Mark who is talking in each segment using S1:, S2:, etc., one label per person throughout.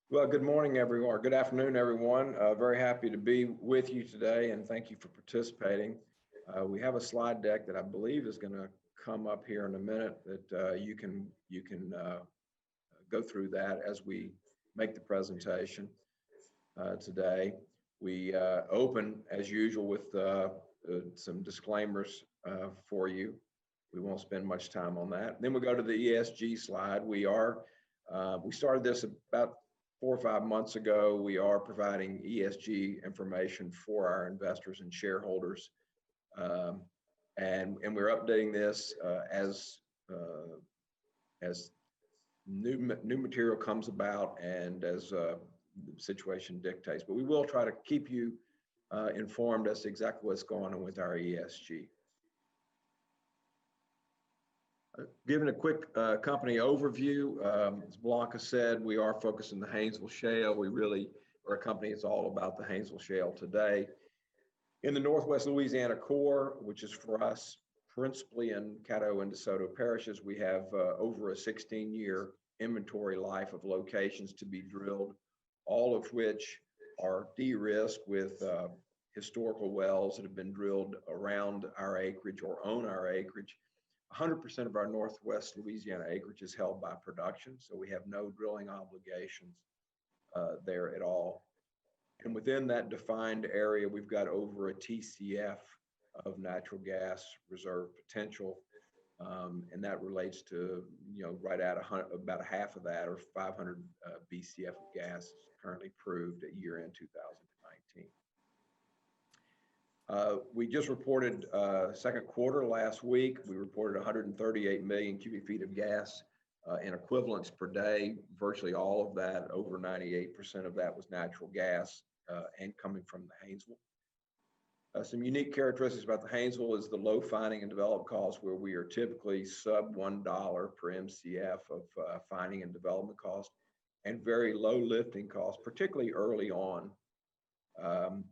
S1: Well, good morning, everyone, or good afternoon, everyone. Very happy to be with you today, and thank you for participating. We have a slide deck that I believe is going to come up here in a minute that you can go through that as we make the presentation today. We open, as usual, with some disclaimers for you. We won't spend much time on that. Then we go to the ESG slide. We started this about 4 or 5 months ago. We are providing ESG information for our investors and shareholders, and we're updating this as new material comes about and as the situation dictates. But we will try to keep you informed as to exactly what's going on with our ESG. Given a quick company overview, as Blanca said, we are focused on the Haynesville Shale. We really are a company that's all about the Haynesville Shale today. In the Northwest Louisiana core, which is for us principally in Caddo and DeSoto parishes, we have over a 16-year inventory life of locations to be drilled, all of which are de-risked with historical wells that have been drilled around our acreage or on our acreage. 100% of our Northwest Louisiana acreage is held by production, so we have no drilling obligations there at all. And within that defined area, we've got over a TCF of natural gas reserve potential, and that relates to, right at about half of that, or 500 BCF of gas currently proved at year-end 2019. We just reported second quarter last week. We reported 138 million cubic feet of gas in equivalents per day. Virtually all of that, over 98% of that, was natural gas and coming from the Haynesville. Some unique characteristics about the Haynesville is the low finding and development costs, where we are typically sub $1 per MCF of finding and development cost, and very low lifting costs, particularly early on.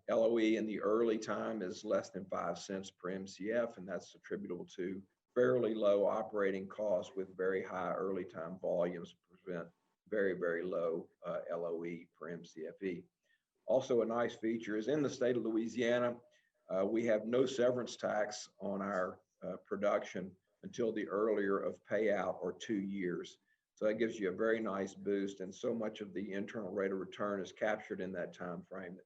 S1: LOE in the early time is less than 5 cents per MCF, and that's attributable to fairly low operating costs with very high early time volumes, prevent very, very low LOE per MCFE. Also, a nice feature is in the state of Louisiana, we have no severance tax on our production until the earlier of payout, or 2 years. So that gives you a very nice boost, and so much of the internal rate of return is captured in that time frame.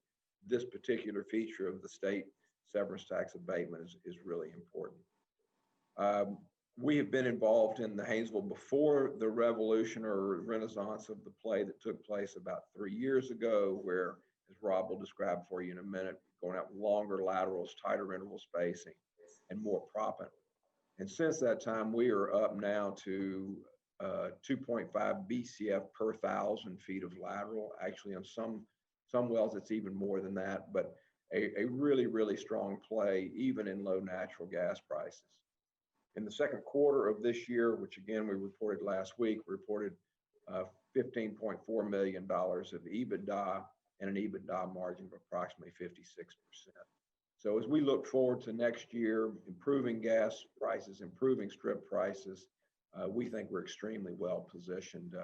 S1: This particular feature of the state severance tax abatement is really important. We have been involved in the Haynesville before the revolution or renaissance of the play that took place about 3 years ago, where, as Rob will describe for you in a minute, going out with longer laterals, tighter interval spacing, and more proppant. And since that time, we are up now to 2.5 BCF per 1,000 feet of lateral. Actually, on some wells, it's even more than that, but a really, really strong play, even in low natural gas prices. In the second quarter of this year, which again we reported last week, we reported $15.4 million of EBITDA and an EBITDA margin of approximately 56%. So as we look forward to next year, improving gas prices, improving strip prices, we think we're extremely well positioned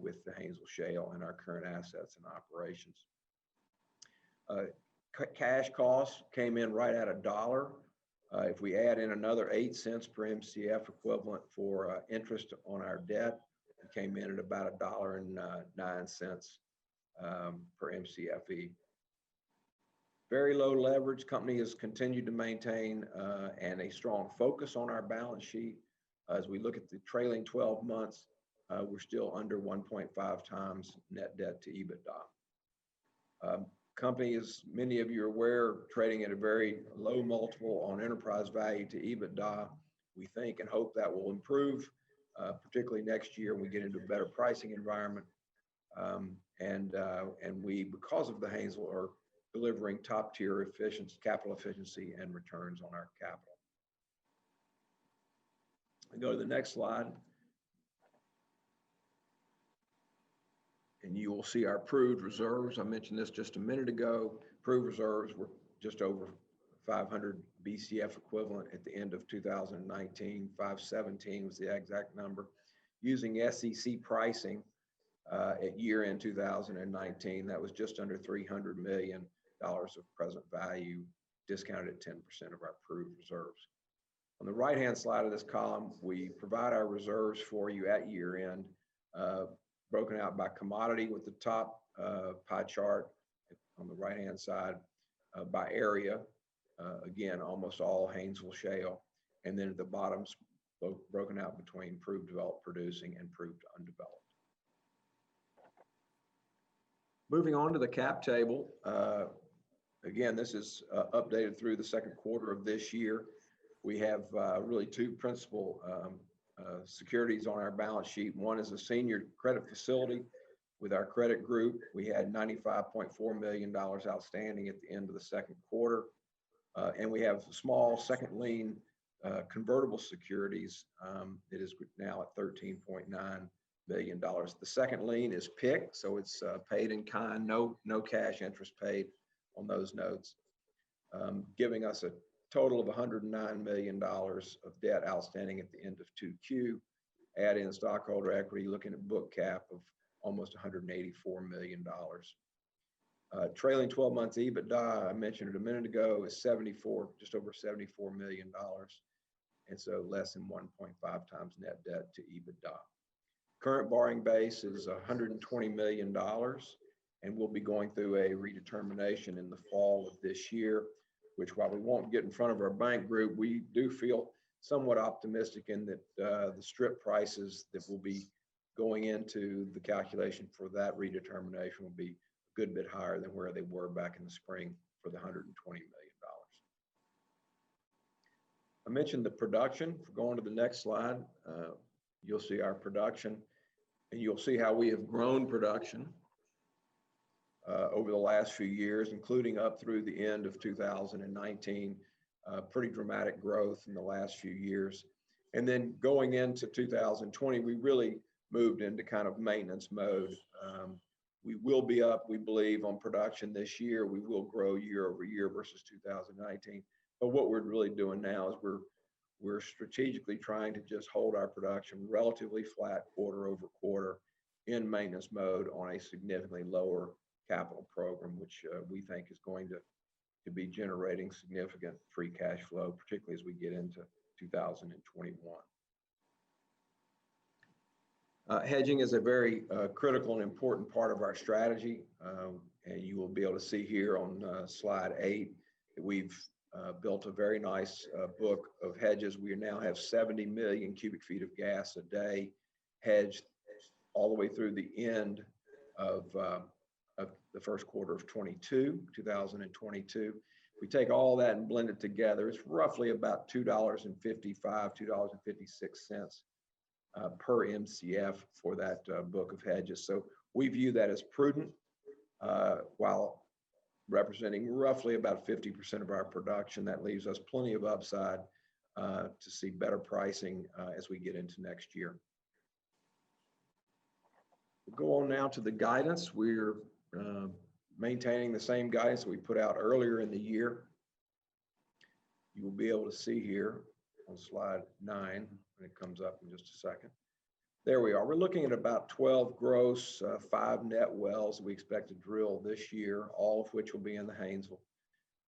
S1: with the Haynesville Shale and our current assets and operations. Cash costs came in right at $1. If we add in another 8 cents per MCF equivalent for interest on our debt, it came in at about $1.09 per MCFE. Very low leverage. Company has continued to maintain and a strong focus on our balance sheet. As we look at the trailing 12 months, we're still under 1.5 times net debt to EBITDA. Company, as many of you are aware, trading at a very low multiple on enterprise value to EBITDA. We think and hope that will improve, particularly next year when we get into a better pricing environment. And we, because of the Haynesville, are delivering top tier efficiency, capital efficiency, and returns on our capital. We go to the next slide. And you will see our proved reserves. I mentioned this just a minute ago. Proved reserves were just over 500 BCF equivalent at the end of 2019. 517 was the exact number. Using SEC pricing, At year end 2019, that was just under $300 million of present value, discounted at 10% of our proved reserves. On the right-hand side of this column, we provide our reserves for you at year end, broken out by commodity with the top pie chart on the right-hand side, by area, again, almost all Haynesville Shale, and then at the bottom, broken out between proved developed producing and proved undeveloped. Moving on to the cap table, again, this is updated through the second quarter of this year. We have really two principal securities on our balance sheet. One is a senior credit facility with our credit group. We had $95.4 million outstanding at the end of the second quarter. And we have small second lien convertible securities that is now at $13.9 million. The second lien is PIK, so it's paid in kind, no cash interest paid on those notes, giving us a total of $109 million of debt outstanding at the end of 2Q. Add in stockholder equity, looking at book cap of almost $184 million. Trailing 12 months EBITDA, I mentioned it a minute ago, is just over $74 million. And so less than 1.5 times net debt to EBITDA. Current borrowing base is $120 million, and we'll be going through a redetermination in the fall of this year, which, while we won't get in front of our bank group, we do feel somewhat optimistic in that the strip prices that will be going into the calculation for that redetermination will be a good bit higher than where they were back in the spring for the $120 million. I mentioned the production. If we're going to the next slide, you'll see our production, and you'll see how we have grown production over the last few years, including up through the end of 2019, pretty dramatic growth in the last few years. And then going into 2020, we really moved into kind of maintenance mode. We will be up, we believe, on production this year. We will grow year over year versus 2019. But what we're really doing now is we're strategically trying to just hold our production relatively flat quarter over quarter in maintenance mode on a significantly lower capital program, which we think is going to be generating significant free cash flow, particularly as we get into 2021. Hedging is a very critical and important part of our strategy. And you will be able to see here on slide 8 that we've built a very nice book of hedges. We now have 70 million cubic feet of gas a day hedged all the way through the end of the first quarter of 2022. We take all that and blend it together. It's roughly about $2.55, $2.56 per MCF for that book of hedges. So we view that as prudent, while representing roughly about 50% of our production. That leaves us plenty of upside to see better pricing as we get into next year. We'll go on now to the guidance. We're maintaining the same guidance that we put out earlier in the year. You will be able to see here on slide 9 when it comes up in just a second. There we are. We're looking at about 12 gross, 5 net wells we expect to drill this year, all of which will be in the Haynesville.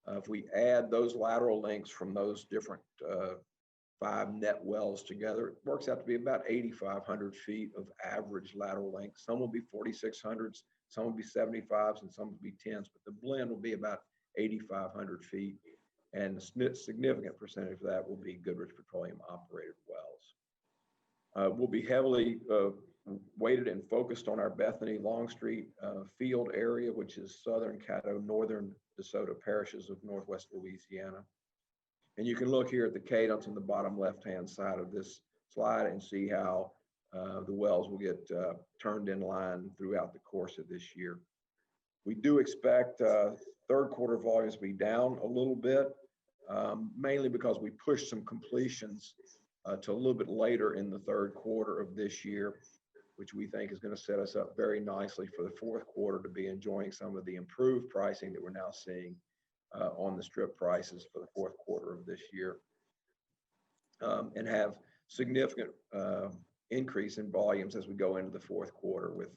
S1: If we add those lateral lengths from those different 5 net wells together, it works out to be about 8,500 feet of average lateral length. Some will be 4,600s, some will be 75s, and some will be 10s, but the blend will be about 8,500 feet. And a significant percentage of that will be Goodrich Petroleum operated wells. We'll be heavily weighted and focused on our Bethany Longstreet field area, which is southern Caddo, northern DeSoto parishes of northwest Louisiana. And you can look here at the cadence on the bottom left-hand side of this slide and see how the wells will get turned in line throughout the course of this year. We do expect third quarter volumes to be down a little bit, mainly because we pushed some completions to a little bit later in the third quarter of this year, which we think is going to set us up very nicely for the fourth quarter to be enjoying some of the improved pricing that we're now seeing on the strip prices for the fourth quarter of this year, and have significant increase in volumes as we go into the fourth quarter with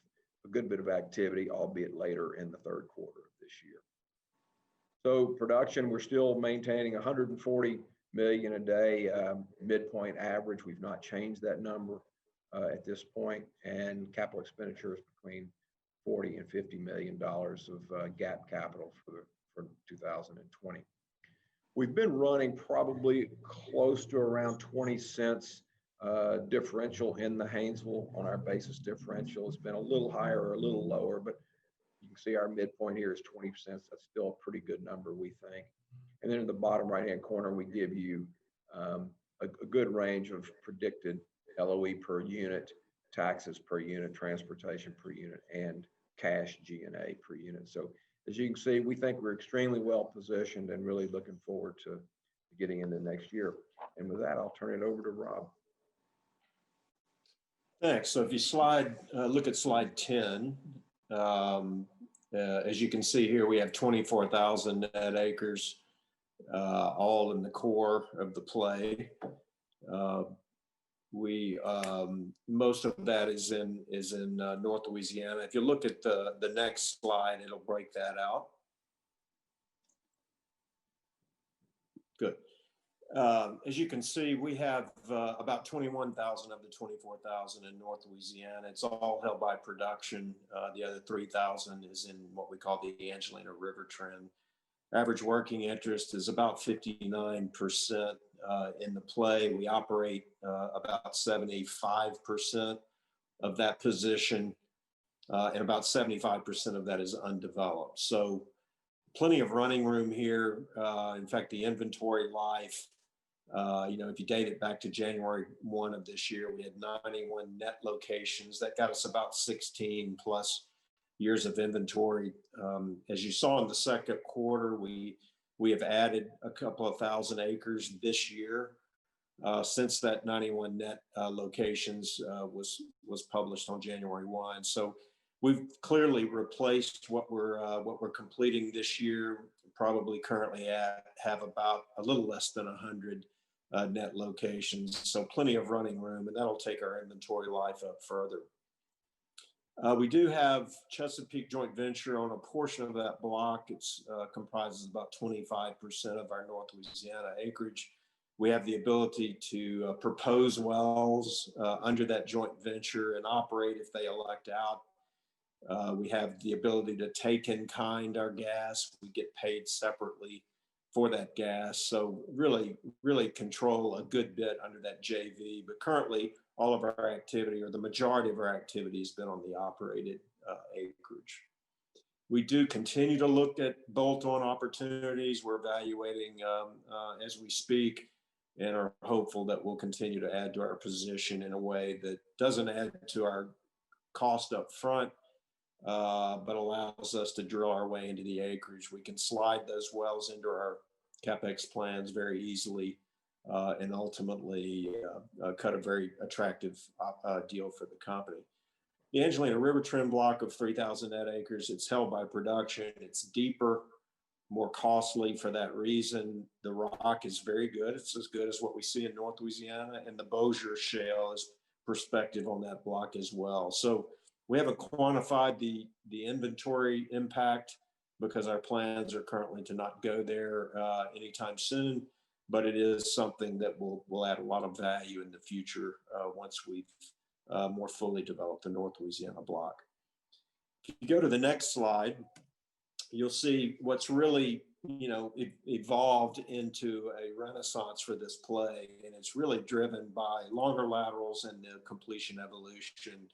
S1: a good bit of activity, albeit later in the third quarter of this year. So production, we're still maintaining 140 million a day midpoint average. We've not changed that number at this point, and capital expenditures between 40 and 50 million dollars of gap capital for 2020. We've been running probably close to around 20 cents differential in the Haynesville on our basis differential. It's been a little higher or a little lower, but you can see our midpoint here is 20 cents. That's still a pretty good number, we think. And then in the bottom right-hand corner, we give you a good range of predicted LOE per unit, taxes per unit, transportation per unit, and cash G&A per unit. So as you can see, we think we're extremely well positioned and really looking forward to getting into next year. And with that, I'll turn it over to Rob.
S2: Thanks. So if you look at slide 10, as you can see here, we have 24,000 net acres, all in the core of the play. Most of that is in North Louisiana. If you look at the next slide, it'll break that out. Good. As you can see, we have about 21,000 of the 24,000 in North Louisiana. It's all held by production. The other 3,000 is in what we call the Angelina River Trend. Average working interest is about 59% in the play. We operate about 75% of that position, and about 75% of that is undeveloped. So plenty of running room here. In fact, the inventory life, if you date it back to January 1 of this year, we had 91 net locations. That got us about 16 plus years of inventory. As you saw in the second quarter, we have added a couple of thousand acres this year since that 91 net locations was published on January 1. So we've clearly replaced what we're completing this year. Probably currently have about a little less than 100 net locations. So plenty of running room, and that'll take our inventory life up further. We do have Chesapeake joint venture on a portion of that block. It's comprises about 25% of our North Louisiana acreage. We have the ability to propose wells under that joint venture and operate if they elect out. We have the ability to take in kind our gas. We get paid separately for that gas. So really, really control a good bit under that JV. But currently, all of our activity, or the majority of our activity, has been on the operated acreage. We do continue to look at bolt-on opportunities. We're evaluating as we speak, and are hopeful that we'll continue to add to our position in a way that doesn't add to our cost up front, but allows us to drill our way into the acreage. We can slide those wells into our CapEx plans very easily, and ultimately cut a very attractive deal for the company. The Angelina River Trend block of 3,000 net acres, it's held by production. It's deeper, more costly for that reason. The rock is very good. It's as good as what we see in North Louisiana, and the Bossier Shale is prospective on that block as well. So we haven't quantified the inventory impact because our plans are currently to not go there anytime soon, but it is something that will add a lot of value in the future once we've more fully developed the North Louisiana block. If you go to the next slide, you'll see what's really evolved into a renaissance for this play, and it's really driven by longer laterals and the completion evolution.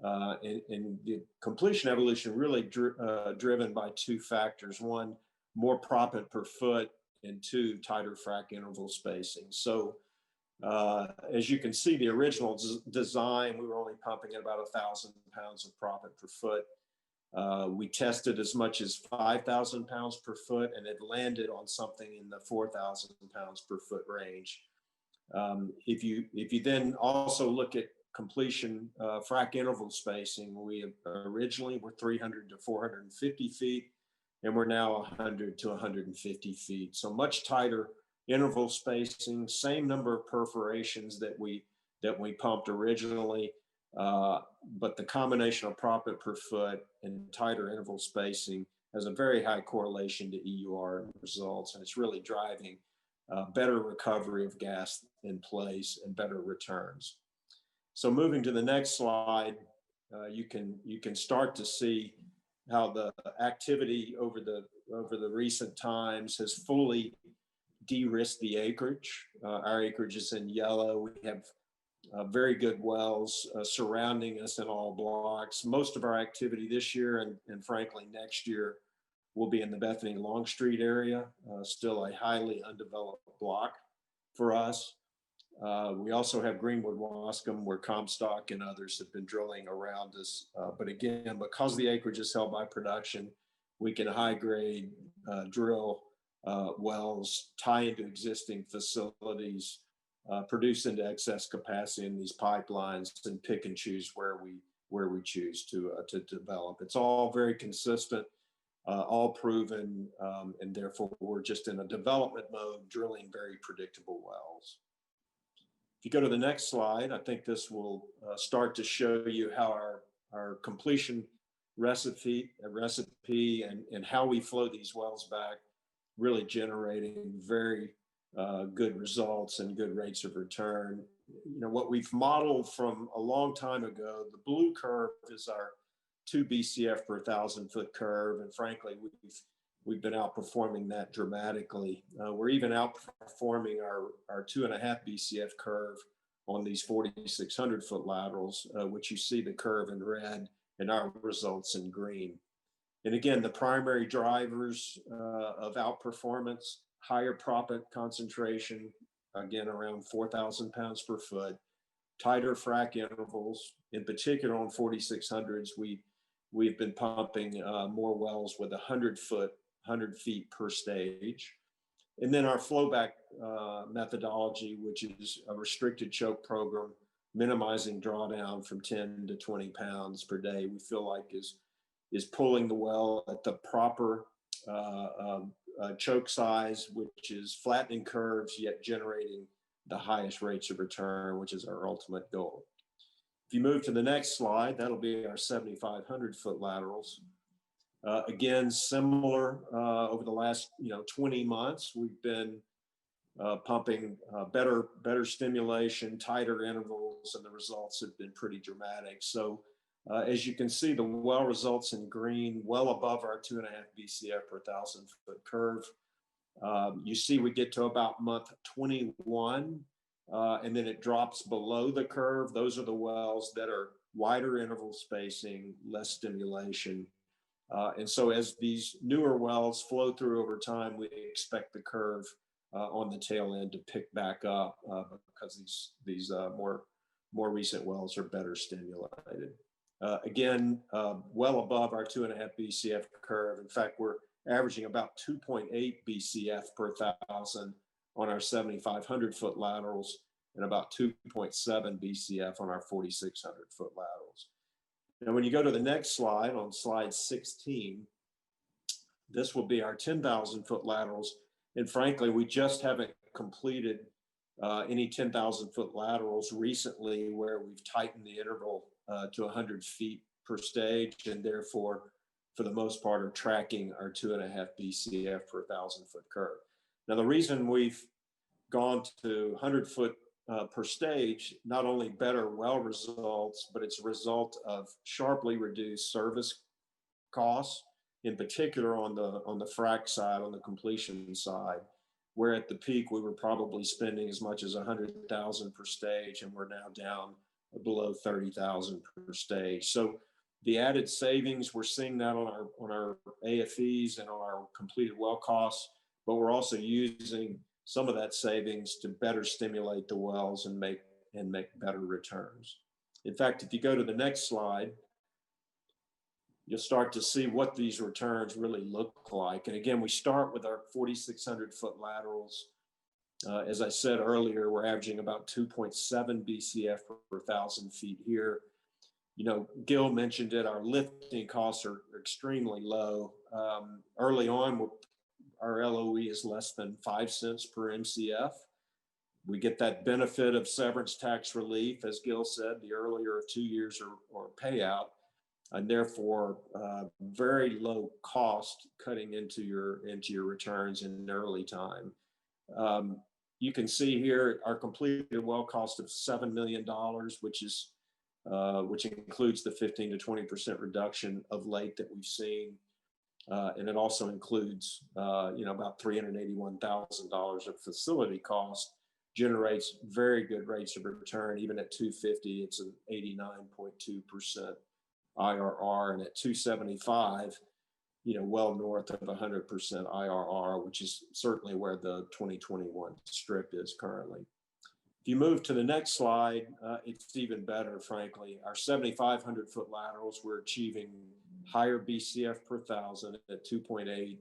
S2: And the completion evolution really driven by two factors: one, more proppant per foot, and two, tighter frac interval spacing. So as you can see, the original design, we were only pumping at about 1,000 pounds of proppant per foot. We tested as much as 5,000 pounds per foot, and it landed on something in the 4,000 pounds per foot range. If you then also look at completion frac interval spacing, we originally were 300 to 450 feet, and we're now 100 to 150 feet. So much tighter interval spacing, same number of perforations that we pumped originally, But the combination of proppant per foot and tighter interval spacing has a very high correlation to EUR results, and it's really driving better recovery of gas in place and better returns. So moving to the next slide, you can start to see how the activity over the recent times has fully de-risked the acreage. Our acreage is in yellow. We have very good wells surrounding us in all blocks. Most of our activity this year and frankly next year will be in the Bethany Longstreet area, still a highly undeveloped block for us. We also have Greenwood Wascom, where Comstock and others have been drilling around us. But again, because the acreage is held by production, we can high grade drill wells, tie into existing facilities, produce into excess capacity in these pipelines, and pick and choose where we choose to develop. It's all very consistent, all proven, and therefore we're just in a development mode, drilling very predictable wells. If you go to the next slide, I think this will start to show you how our completion recipe and how we flow these wells back, really generating very good results and good rates of return. You know, what we've modeled from a long time ago, the blue curve is our 2 BCF per 1,000 foot curve. And frankly, we've been outperforming that dramatically. We're even outperforming our 2.5 BCF curve on these 4,600 foot laterals, which you see the curve in red and our results in green. And again, the primary drivers of outperformance: higher proppant concentration, again, around 4,000 pounds per foot, tighter frac intervals. In particular on 4,600s, we've been pumping more wells with 100 feet per stage. And then our flowback methodology, which is a restricted choke program, minimizing drawdown from 10 to 20 pounds per day, we feel like is pulling the well at the proper choke size, which is flattening curves, yet generating the highest rates of return, which is our ultimate goal. If you move to the next slide, that'll be our 7,500 foot laterals. Again, similar over the last 20 months, we've been pumping better stimulation, tighter intervals, and the results have been pretty dramatic. So as you can see, the well results in green, well above our 2.5 BCF per 1,000 foot curve. You see we get to about month 21, and then it drops below the curve. Those are the wells that are wider interval spacing, less stimulation. And so as these newer wells flow through over time, we expect the curve on the tail end to pick back up because these more recent wells are better stimulated. Again, well above our 2.5 BCF curve. In fact, we're averaging about 2.8 BCF per 1,000 on our 7,500 foot laterals and about 2.7 BCF on our 4,600 foot laterals. Now, when you go to the next slide, on slide 16, this will be our 10,000 foot laterals. And frankly, we just haven't completed any 10,000 foot laterals recently where we've tightened the interval to 100 feet per stage, and therefore, for the most part, are tracking our 2.5 BCF per 1,000 foot curve. Now, the reason we've gone to 100 foot per stage, not only better well results, but it's a result of sharply reduced service costs, in particular on the frac side, on the completion side, where at the peak we were probably spending as much as $100,000 per stage, and we're now down below $30,000 per stage. So the added savings, we're seeing that on our AFEs and on our completed well costs, but we're also using some of that savings to better stimulate the wells and make better returns. In fact, if you go to the next slide, you'll start to see what these returns really look like. And again, we start with our 4,600 foot laterals. As I said earlier, we're averaging about 2.7 BCF per 1,000 feet here. You know, Gil mentioned it, our lifting costs are extremely low. Early on, our LOE is less than 5 cents per MCF. We get that benefit of severance tax relief, as Gil said, the earlier of 2 years or payout, and therefore very low cost cutting into your returns in early time. You can see here our completed well cost of $7 million, which includes the 15 to 20% reduction of late that we've seen. And it also includes, about $381,000 of facility cost, generates very good rates of return. Even at 250, it's an 89.2% IRR, and at 275, well north of 100% IRR, which is certainly where the 2021 strip is currently. If you move to the next slide, it's even better, frankly. Our 7,500 foot laterals, we're achieving higher BCF per thousand at 2.8.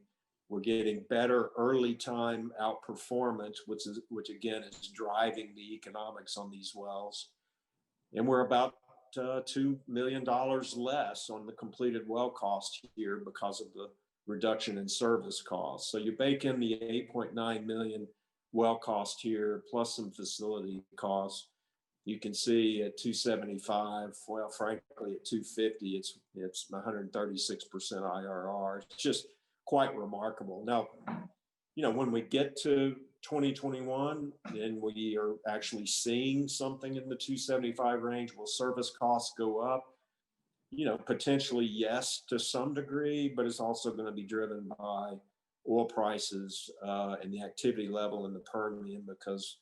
S2: We're getting better early time outperformance, which again is driving the economics on these wells. And we're about $2 million less on the completed well cost here because of the reduction in service costs. So you bake in the 8.9 million well cost here, plus some facility costs. You can see at 275, well, frankly, at 250, it's 136% IRR. It's just quite remarkable. Now, when we get to 2021 and we are actually seeing something in the 275 range, will service costs go up? Potentially yes, to some degree, but it's also going to be driven by oil prices and the activity level in the Permian, because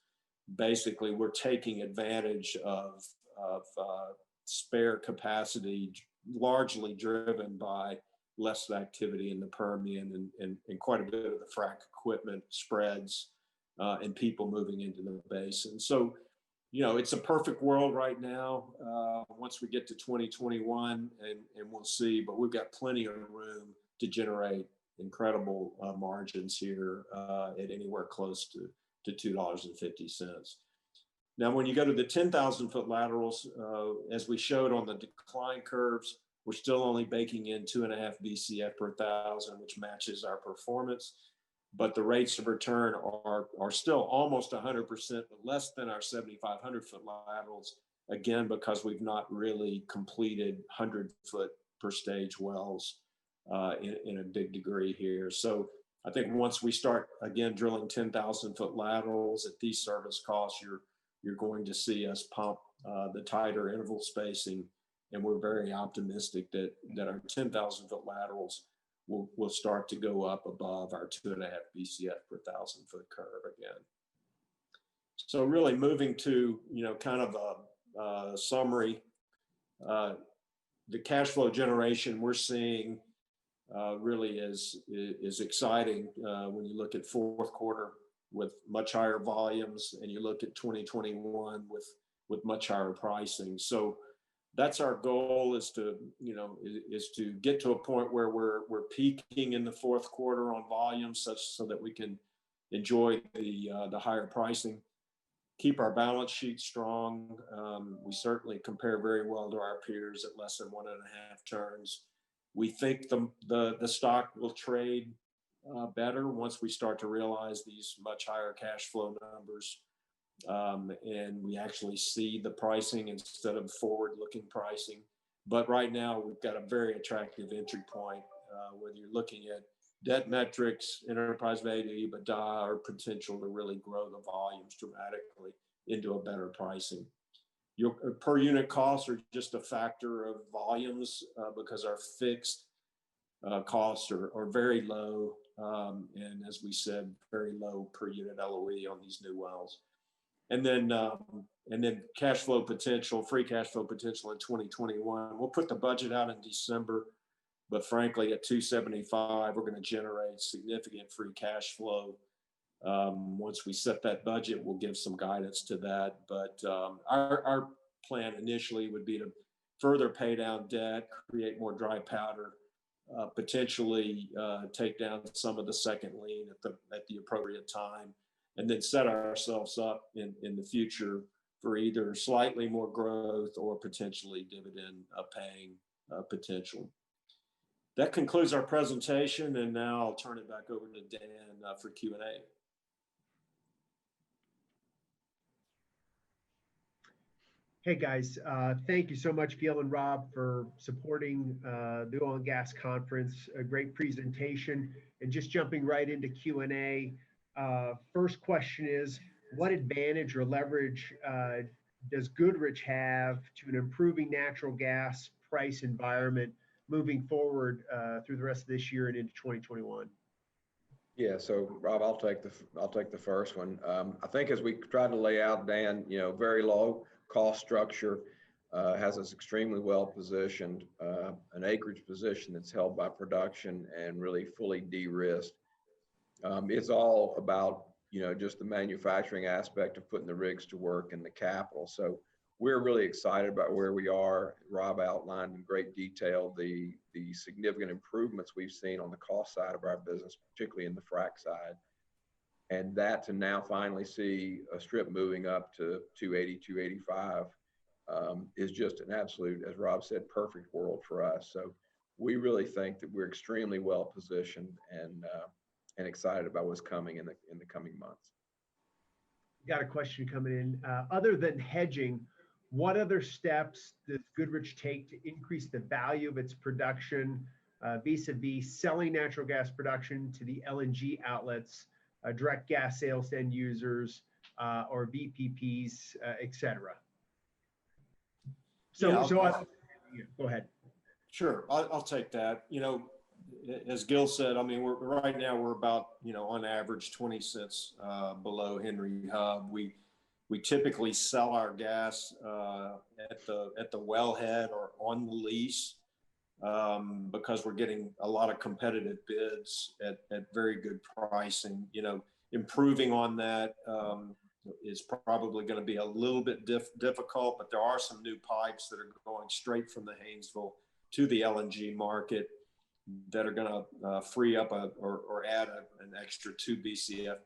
S2: basically we're taking advantage of spare capacity, largely driven by less activity in the Permian and quite a bit of the frac equipment spreads and people moving into the basin. So, it's a perfect world right now. Once we get to 2021, and we'll see, but we've got plenty of room to generate incredible margins here at anywhere close to $2.50. Now, when you go to the 10,000 foot laterals, as we showed on the decline curves, we're still only baking in 2.5 BCF per thousand, which matches our performance. But the rates of return are still almost 100%, but less than our 7,500 foot laterals, again, because we've not really completed 100 foot per stage wells in a big degree here. So I think once we start, again, drilling 10,000 foot laterals at these service costs, you're going to see us pump the tighter interval spacing. And we're very optimistic that our 10,000 foot laterals will start to go up above our 2.5 BCF per thousand foot curve again. So really moving to, kind of a summary, the cash flow generation we're seeing really is exciting when you look at fourth quarter with much higher volumes, and you look at 2021 with much higher pricing. So that's our goal, is to get to a point where we're peaking in the fourth quarter on volume, so that we can enjoy the higher pricing, keep our balance sheet strong. We certainly compare very well to our peers at less than 1.5 turns. We think the stock will trade better once we start to realize these much higher cash flow numbers. And we actually see the pricing instead of forward-looking pricing. But right now, we've got a very attractive entry point, whether you're looking at debt metrics, enterprise value, EBITDA, or potential to really grow the volumes dramatically into a better pricing. Your per unit costs are just a factor of volumes because our fixed costs are very low. And as we said, very low per unit LOE on these new wells. And then cash flow potential, free cash flow potential in 2021. We'll put the budget out in December, but frankly, at 275, we're going to generate significant free cash flow. Once we set that budget, we'll give some guidance to that. But our plan initially would be to further pay down debt, create more dry powder, potentially take down some of the second lien at the appropriate time, and then set ourselves up in the future for either slightly more growth or potentially dividend paying potential. That concludes our presentation, and now I'll turn it back over to Dan for Q&A.
S3: Hey guys, thank you so much, Gil and Rob, for supporting the Oil and Gas Conference. A great presentation. And just jumping right into Q&A. First question is, what advantage or leverage does Goodrich have to an improving natural gas price environment moving forward through the rest of this year and into 2021?
S1: Yeah, so Rob, I'll take the first one. I think as we tried to lay out, Dan, very low cost structure has us extremely well positioned, an acreage position that's held by production and really fully de-risked. It's all about just the manufacturing aspect of putting the rigs to work and the capital. So we're really excited about where we are. Rob outlined in great detail the significant improvements we've seen on the cost side of our business, particularly in the frac side. And that to now finally see a strip moving up to 280, 285 is just an absolute, as Rob said, perfect world for us. So we really think that we're extremely well positioned and excited about what's coming in the coming months.
S3: Got a question coming in. Other than hedging, what other steps does Goodrich take to increase the value of its production vis-a-vis selling natural gas production to the LNG outlets, direct gas sales to end users, or VPPs, et cetera? So, go ahead.
S2: Sure, I'll take that. As Gil said, I mean, right now we're about, on average 20 cents below Henry Hub. We typically sell our gas at the wellhead or on the lease because we're getting a lot of competitive bids at very good pricing. Improving on that is probably going to be a little bit difficult, but there are some new pipes that are going straight from the Haynesville to the LNG market that are going to free up or add an extra 2 BCF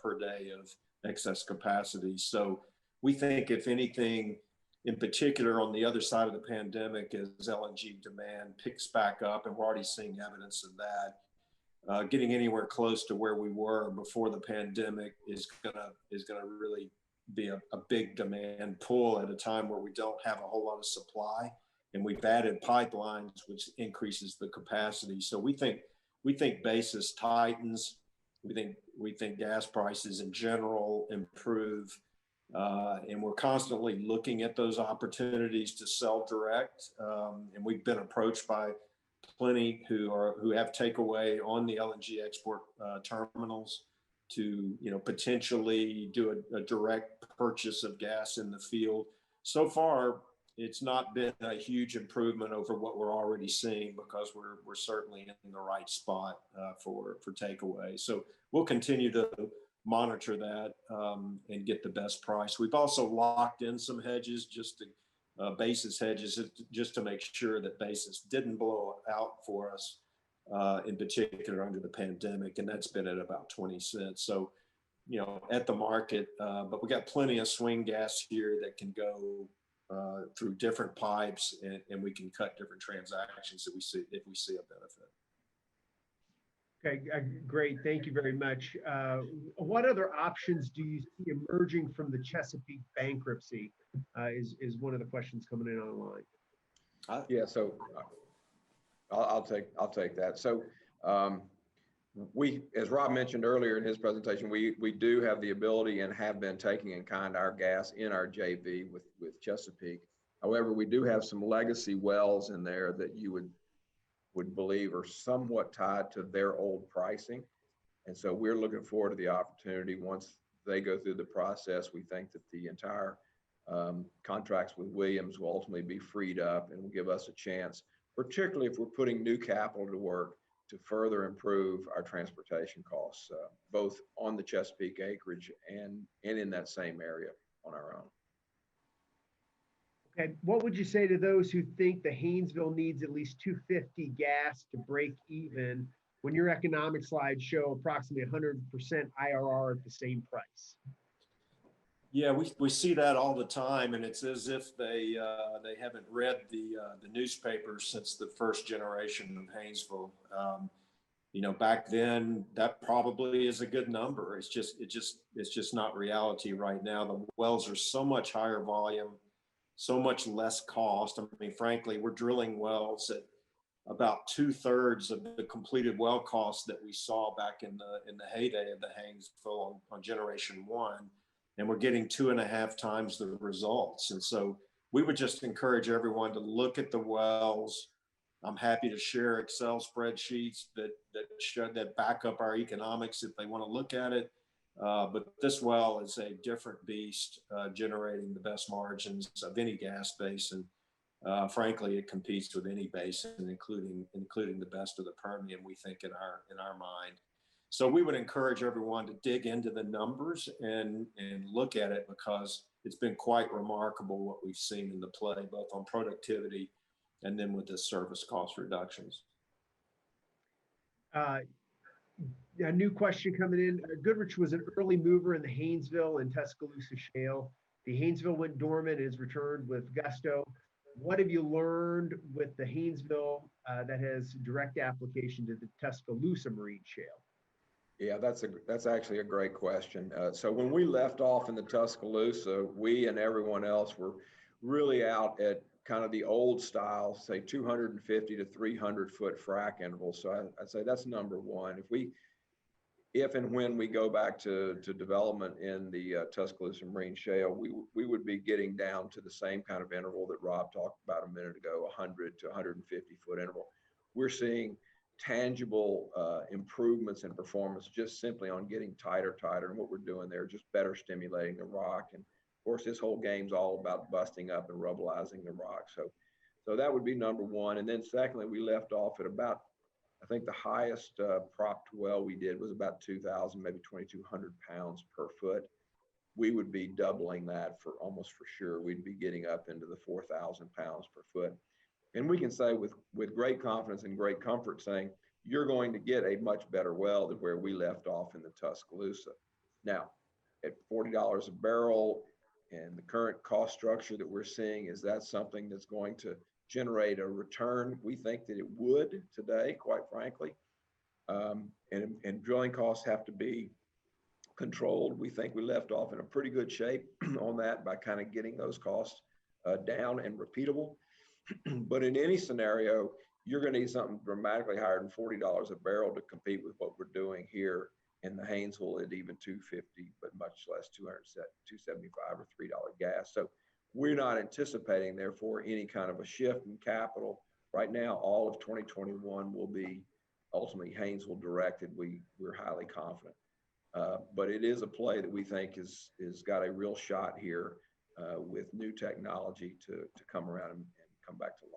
S2: per day of excess capacity. So we think, if anything, in particular on the other side of the pandemic, as LNG demand picks back up, and we're already seeing evidence of that, getting anywhere close to where we were before the pandemic is gonna really be a big demand pull at a time where we don't have a whole lot of supply. And we've added pipelines, which increases the capacity. So we think basis tightens. We think gas prices in general improve, and we're constantly looking at those opportunities to sell direct. And we've been approached by plenty who have takeaway on the LNG export terminals to potentially do a direct purchase of gas in the field. So far, it's not been a huge improvement over what we're already seeing, because we're certainly in the right spot for takeaway. So we'll continue to monitor that and get the best price. We've also locked in some hedges, just to basis hedges, just to make sure that basis didn't blow out for us, in particular under the pandemic, and that's been at about 20 cents. So, at the market, but we got plenty of swing gas here that can go through different pipes, and we can cut different transactions if we see a benefit.
S3: Okay, great. Thank you very much. What other options do you see emerging from the Chesapeake bankruptcy? Is one of the questions coming in online.
S1: Yeah, so I'll take that. So as Rob mentioned earlier in his presentation, we do have the ability and have been taking in kind our gas in our JV with Chesapeake. However, we do have some legacy wells in there that you would believe are somewhat tied to their old pricing. And so we're looking forward to the opportunity once they go through the process. We think that the entire contracts with Williams will ultimately be freed up and will give us a chance, particularly if we're putting new capital to work, to further improve our transportation costs, both on the Chesapeake acreage and in that same area on our own.
S3: Okay, what would you say to those who think the Haynesville needs at least 250 gas to break even when your economic slides show approximately 100% IRR at the same price?
S2: Yeah, we see that all the time, and it's as if they haven't read the newspapers since the first generation of Haynesville. Back then that probably is a good number. It's just not reality right now. The wells are so much higher volume. so much less cost. I mean, frankly, we're drilling wells at about 2/3 of the completed well costs that we saw back in the heyday of the Haynesville on generation one, and we're getting 2.5 times the results. And so we would just encourage everyone to look at the wells. I'm happy to share Excel spreadsheets that back up our economics if they want to look at it. But this well is a different beast, generating the best margins of any gas basin. Frankly, it competes with any basin, including the best of the Permian, we think, in our mind. So we would encourage everyone to dig into the numbers and look at it, because it's been quite remarkable what we've seen in the play, both on productivity and then with the service cost reductions.
S3: A new question coming in. Goodrich was an early mover in the Haynesville and Tuscaloosa Shale. The Haynesville went dormant and has returned with gusto. What have you learned with the Haynesville that has direct application to the Tuscaloosa Marine Shale?
S1: Yeah, that's actually a great question. So when we left off in the Tuscaloosa, we and everyone else were really out at kind of the old style, say 250 to 300 foot frac intervals. So I'd say that's number one. If and when we go back to development in the Tuscaloosa Marine Shale, we would be getting down to the same kind of interval that Rob talked about a minute ago, 100 to 150 foot interval. We're seeing tangible improvements in performance just simply on getting tighter. And what we're doing there, just better stimulating the rock. And of course, this whole game's all about busting up and rubbleizing the rock. So that would be number one. And then secondly, we left off at about, I think the highest propped well we did was about 2,000, maybe 2,200 pounds per foot. We would be doubling that for almost for sure. We'd be getting up into the 4,000 pounds per foot. And we can say with great confidence and great comfort saying, you're going to get a much better well than where we left off in the Tuscaloosa. Now, at $40 a barrel and the current cost structure that we're seeing, is that something that's going to generate a return? We think that it would today, quite frankly. And drilling costs have to be controlled. We think we left off in a pretty good shape on that by kind of getting those costs down and repeatable. But in any scenario, you're going to need something dramatically higher than $40 a barrel to compete with what we're doing here in the Haynesville at even $2.50, but much less $2.75 or $3 gas. So we're not anticipating, therefore, any kind of a shift in capital. Right now, all of 2021 will be ultimately Haynesville directed. We're highly confident. But it is a play that we think is got a real shot here with new technology to come around and come back to life.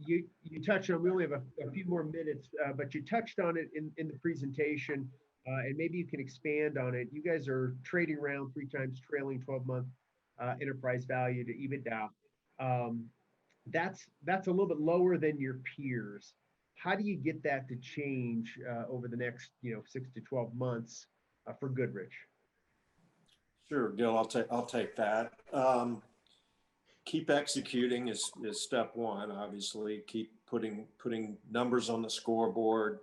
S3: You touched on, we only have a few more minutes, but you touched on it in the presentation, and maybe you can expand on it. You guys are trading around 3 times trailing 12-month enterprise value to EBITDA. That's a little bit lower than your peers. How do you get that to change over the next 6 to 12 months for Goodrich?
S2: Sure, Gil, I'll take that. Keep executing is step one. Obviously, keep putting numbers on the scoreboard.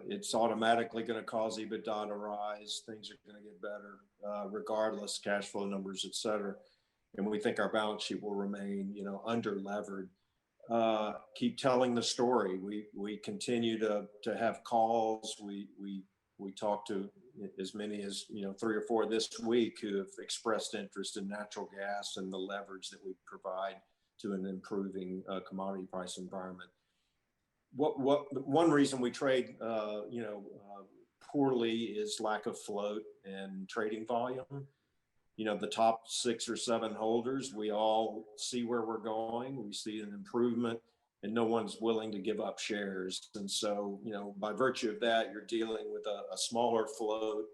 S2: It's automatically going to cause EBITDA to rise. Things are going to get better, regardless, cash flow numbers, et cetera. And we think our balance sheet will remain, under levered. Keep telling the story. We continue to have calls. We talk to as many as 3 or 4 this week who have expressed interest in natural gas and the leverage that we provide to an improving commodity price environment. One reason we trade poorly is lack of float and trading volume. The top 6 or 7 holders, we all see where we're going. We see an improvement, and no one's willing to give up shares. And so, by virtue of that, you're dealing with a smaller float.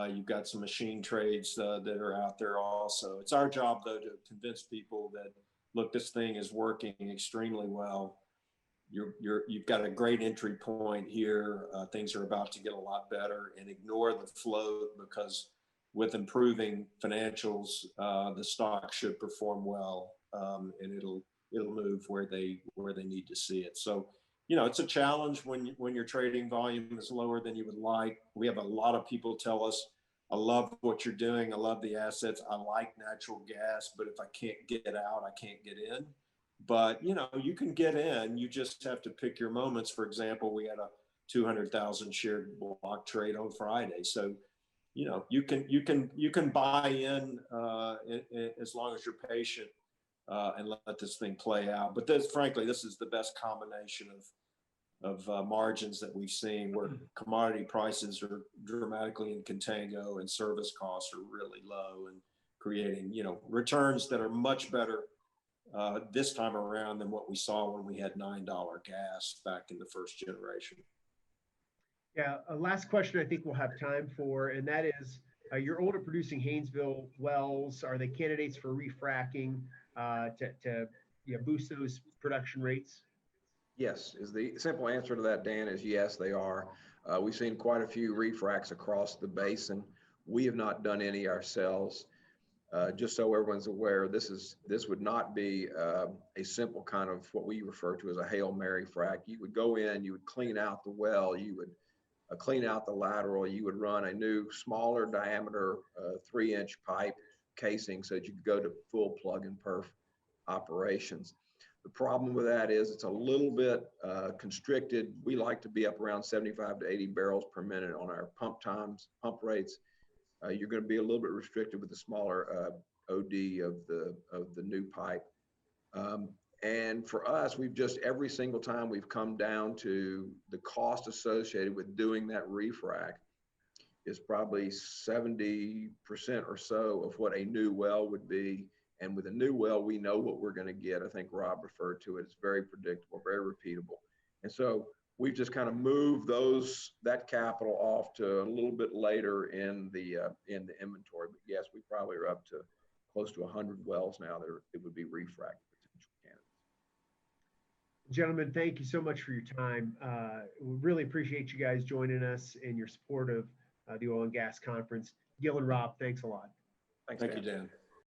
S2: You've got some machine trades that are out there also. It's our job, though, to convince people that, look, this thing is working extremely well. You've got a great entry point here. Things are about to get a lot better, and ignore the float, because with improving financials, the stock should perform well, and it'll move where they need to see it. So, it's a challenge when your trading volume is lower than you would like. We have a lot of people tell us I love what you're doing. I love the assets. I like natural gas, but if I can't get out, I can't get in. But you know, you can get in. You just have to pick your moments. For example, we had a 200,000 share block trade on Friday, so you know you can buy in as long as you're patient and let this thing play out. But this, frankly, this is the best combination of margins that we've seen, where commodity prices are dramatically in contango and service costs are really low, and creating, you know, returns that are much better this time around than what we saw when we had $9 gas back in the first generation.
S3: Yeah, last question I think we'll have time for, and that is, your older producing Haynesville wells, are they candidates for refracking to boost those production rates?
S1: Yes, is the simple answer to that, Dan, is yes, they are. We've seen quite a few refracts across the basin. We have not done any ourselves. Just so everyone's aware, this would not be a simple kind of what we refer to as a Hail Mary frac. You would go in, you would clean out the well, you would clean out the lateral, you would run a new smaller diameter 3-inch pipe casing so that you could go to full plug and perf operations. The problem with that is it's a little bit constricted. We like to be up around 75 to 80 barrels per minute on our pump times, pump rates. You're going to be a little bit restricted with the smaller OD of the new pipe. And for us, we've just, every single time we've come down to the cost associated with doing that refrac is probably 70% or so of what a new well would be. And with a new well, we know what we're going to get. I think Rob referred to it. It's very predictable, very repeatable. And so we've just kind of moved that capital off to a little bit later in the inventory. But yes, we probably are up to close to 100 wells now that it would be refrac potential candidates.
S3: Gentlemen, thank you so much for your time. We really appreciate you guys joining us and your support of the Oil and Gas Conference. Gil and Rob, thanks a lot.
S1: Thanks,
S2: Thank
S1: Dan.
S2: you, Dan.